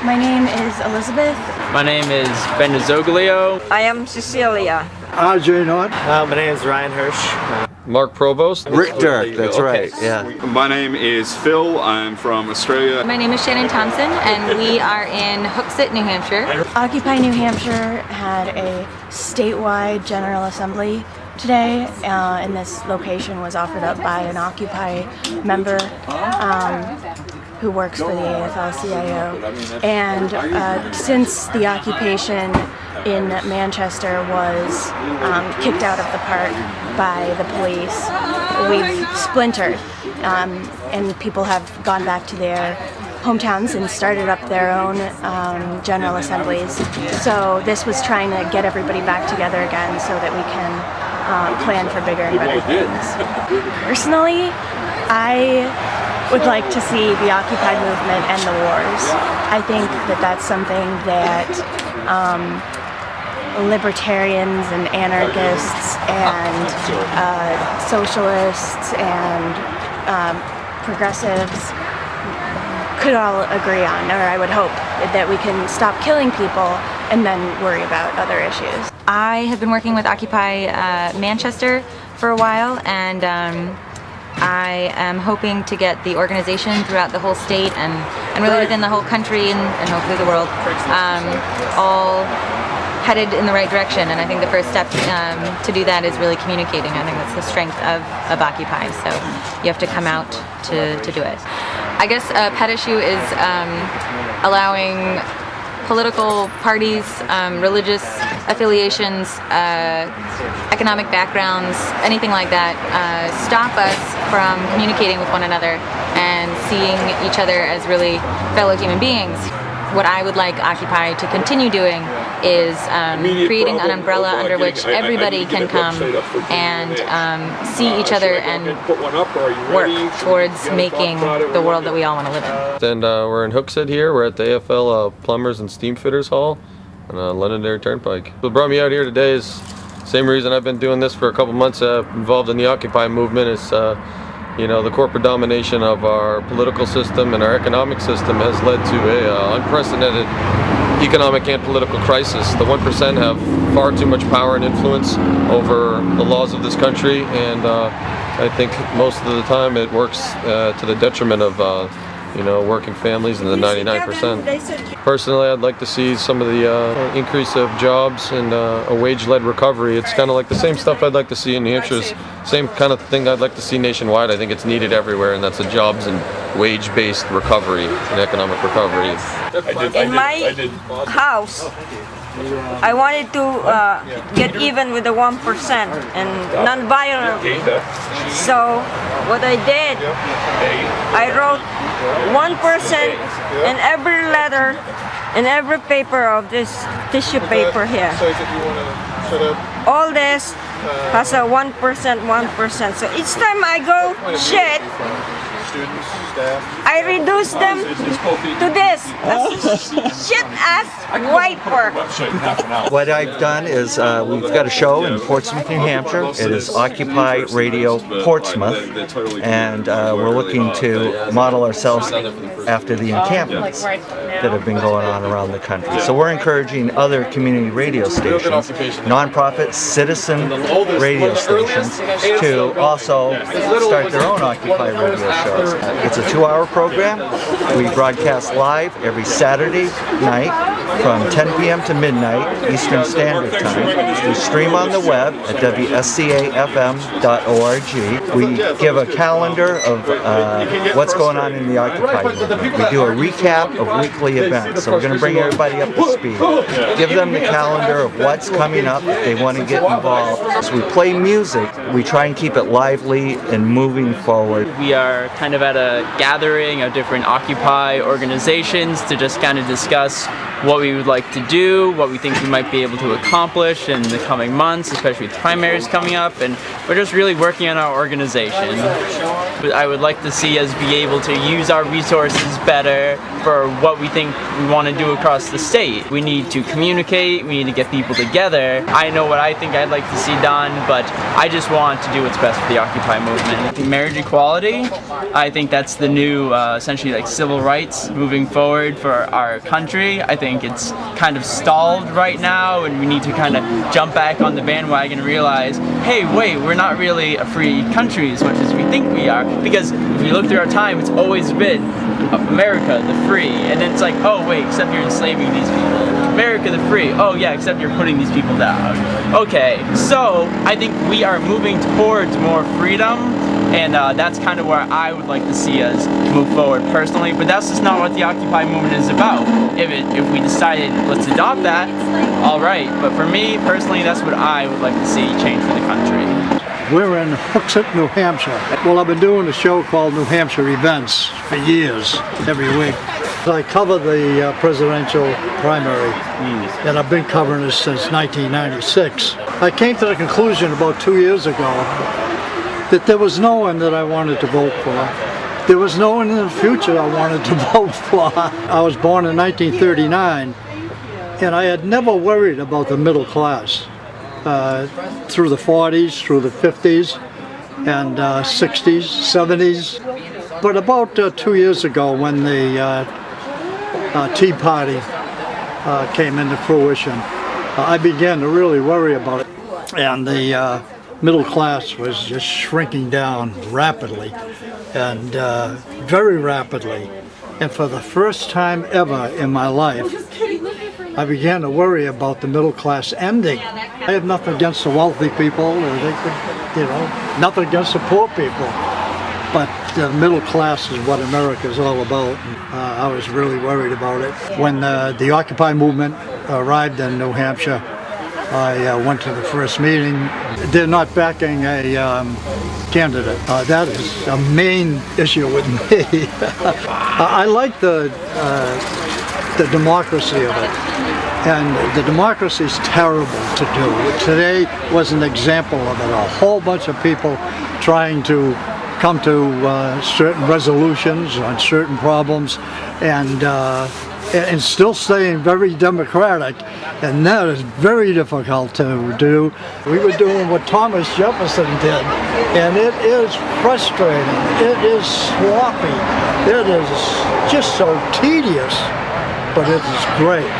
My name is Elizabeth. My name is Ben Zoglio. I am Cecilia. RJ Nord. My name is Ryan Hirsch. Mark Provost. Rick Dirk, that's right, yeah. My name is Phil, I'm from Australia. My name is Shannon Thompson and we are in Hookset, New Hampshire. Occupy New Hampshire had a statewide General Assembly today, and this location was offered up by an Occupy member who works for the AFL-CIO. And since the occupation in Manchester was kicked out of the park by the police, we've splintered, and people have gone back to their hometowns and started up their own general assemblies. So this was trying to get everybody back together again so that we can plan for bigger and better things. Personally, I would like to see the Occupy movement end the wars. I think that that's something that libertarians and anarchists and socialists and progressives could all agree on, or I would hope that we can stop killing people and then worry about other issues. I have been working with Occupy Manchester for a while, and I am hoping to get the organization throughout the whole state and really within the whole country and hopefully the world all headed in the right direction. And I think the first step to do that is really communicating. I think that's the strength of Occupy, so you have to come out to do it. I guess a pet issue is allowing political parties, religious affiliations, economic backgrounds, anything like that, stop us from communicating with one another and seeing each other as really fellow human beings. What I would like Occupy to continue doing is creating an umbrella under which everybody can come and see each other and work towards making the world that we all want to live in. And we're in Hookset here. We're at the AFL Plumbers and Steam Fitters Hall on Londonderry Turnpike. What brought me out here today is the same reason I've been doing this for a couple months, involved in the Occupy movement. Is you know, the corporate domination of our political system and our economic system has led to a unprecedented economic and political crisis. The 1% have far too much power and influence over the laws of this country, and I think most of the time it works to the detriment of you know, working families and the 99%. Personally, I'd like to see some of the increase of jobs and a wage-led recovery. It's kind of like the same stuff I'd like to see in New Hampshire's same kind of thing I'd like to see nationwide. I think it's needed everywhere, and that's a jobs and wage-based recovery and economic recovery. In my house, I wanted to get even with the 1% and non-violent. So what I did, I wrote 1% in every letter, in every paper of this tissue paper here. All this has a 1%, 1%. So each time I go shit, I reduce them to this, a shit-ass wiper. What I've done is we've got a show in Portsmouth, New Hampshire. It is Occupy Radio Portsmouth, and we're looking to model ourselves after the encampments that have been going on around the country. So we're encouraging other community radio stations, nonprofit citizen radio stations, to also start their own Occupy radio shows. It's a 2-hour program. We broadcast live every Saturday night from 10 p.m. to midnight Eastern Standard Time. We stream on the web at wscafm.org. We give a calendar of what's going on in the Occupy movement. We do a recap of weekly events. So we're going to bring everybody up to speed. Give them the calendar of what's coming up if they want to get involved. So we play music. We try and keep it lively and moving forward. We are kind of at a gathering of different Occupy organizations to just kind of discuss what we would like to do, what we think we might be able to accomplish in the coming months, especially with primaries coming up, and we're just really working on our organization. I would like to see us be able to use our resources better, for what we think we want to do across the state. We need to communicate, we need to get people together. I know what I think I'd like to see done, but I just want to do what's best for the Occupy movement. Marriage equality, I think that's the new, essentially like civil rights moving forward for our country. I think it's kind of stalled right now, and we need to kind of jump back on the bandwagon and realize, hey, wait, we're not really a free country as much as we think we are, because if you look through our time, it's always been America the free, and then it's like, oh wait, except you're enslaving these people. America the free, oh yeah, except you're putting these people down. Okay, so I think we are moving towards more freedom, and that's kind of where I would like to see us move forward personally, but that's just not what the Occupy movement is about. If we decided, let's adopt that, alright, but for me personally, that's what I would like to see change for the country. We're in Hookset, New Hampshire. Well, I've been doing a show called New Hampshire Events for years, every week. I cover the presidential primary, and I've been covering this since 1996. I came to the conclusion about 2 years ago that there was no one that I wanted to vote for. There was no one in the future I wanted to vote for. I was born in 1939, and I had never worried about the middle class. Through the 40s, through the 50s, and 60s, 70s. But about 2 years ago, when the Tea Party came into fruition, I began to really worry about it. And the middle class was just shrinking down rapidly, and very rapidly. And for the first time ever in my life, I began to worry about the middle class ending. I have nothing against the wealthy people, nothing against the poor people, but the middle class is what America is all about. I was really worried about it. When the Occupy movement arrived in New Hampshire, I went to the first meeting. They're not backing a candidate. That is a main issue with me. I like the democracy of it. And the democracy is terrible to do. Today was an example of it. A whole bunch of people trying to come to certain resolutions on certain problems, and still staying very democratic, and that is very difficult to do. We were doing what Thomas Jefferson did, and it is frustrating. It is sloppy. It is just so tedious, but it is great.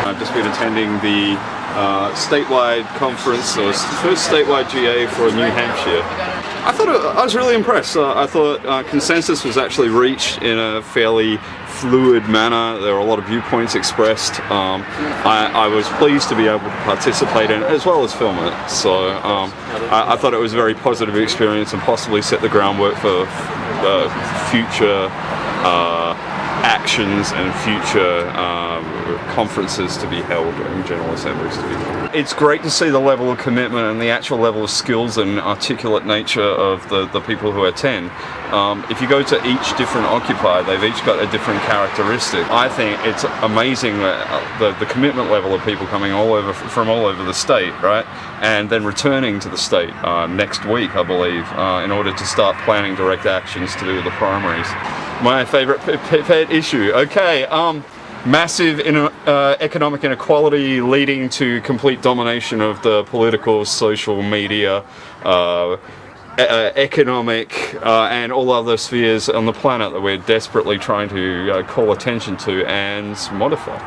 I've just been attending the statewide conference, or first statewide GA for New Hampshire. I was really impressed. I thought consensus was actually reached in a fairly fluid manner. There were a lot of viewpoints expressed. I was pleased to be able to participate in it as well as film it. So I thought it was a very positive experience and possibly set the groundwork for future actions and future conferences to be held and general assemblies to be held. It's great to see the level of commitment and the actual level of skills and articulate nature of the people who attend. If you go to each different Occupy, they've each got a different characteristic. I think it's amazing the commitment level of people coming from all over the state, right? And then returning to the state next week, I believe, in order to start planning direct actions to do with the primaries. My favorite pet issue. Okay, massive economic inequality leading to complete domination of the political, social, media, economic, and all other spheres on the planet that we're desperately trying to call attention to and modify.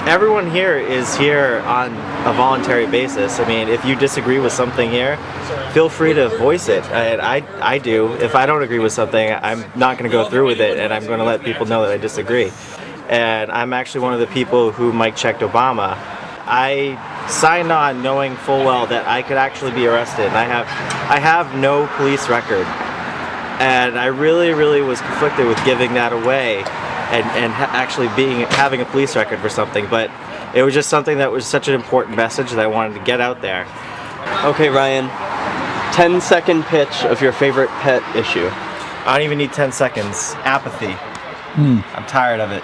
Everyone here is here on a voluntary basis. I mean, if you disagree with something here, feel free to voice it. I do. If I don't agree with something, I'm not going to go through with it, and I'm going to let people know that I disagree. And I'm actually one of the people who mic checked Obama. I signed on knowing full well that I could actually be arrested. And I have no police record, and I really was conflicted with giving that away and actually having a police record for something. But it was just something that was such an important message that I wanted to get out there. Okay, Ryan, 10-second pitch of your favorite pet issue. I don't even need 10 seconds. Apathy. I'm tired of it.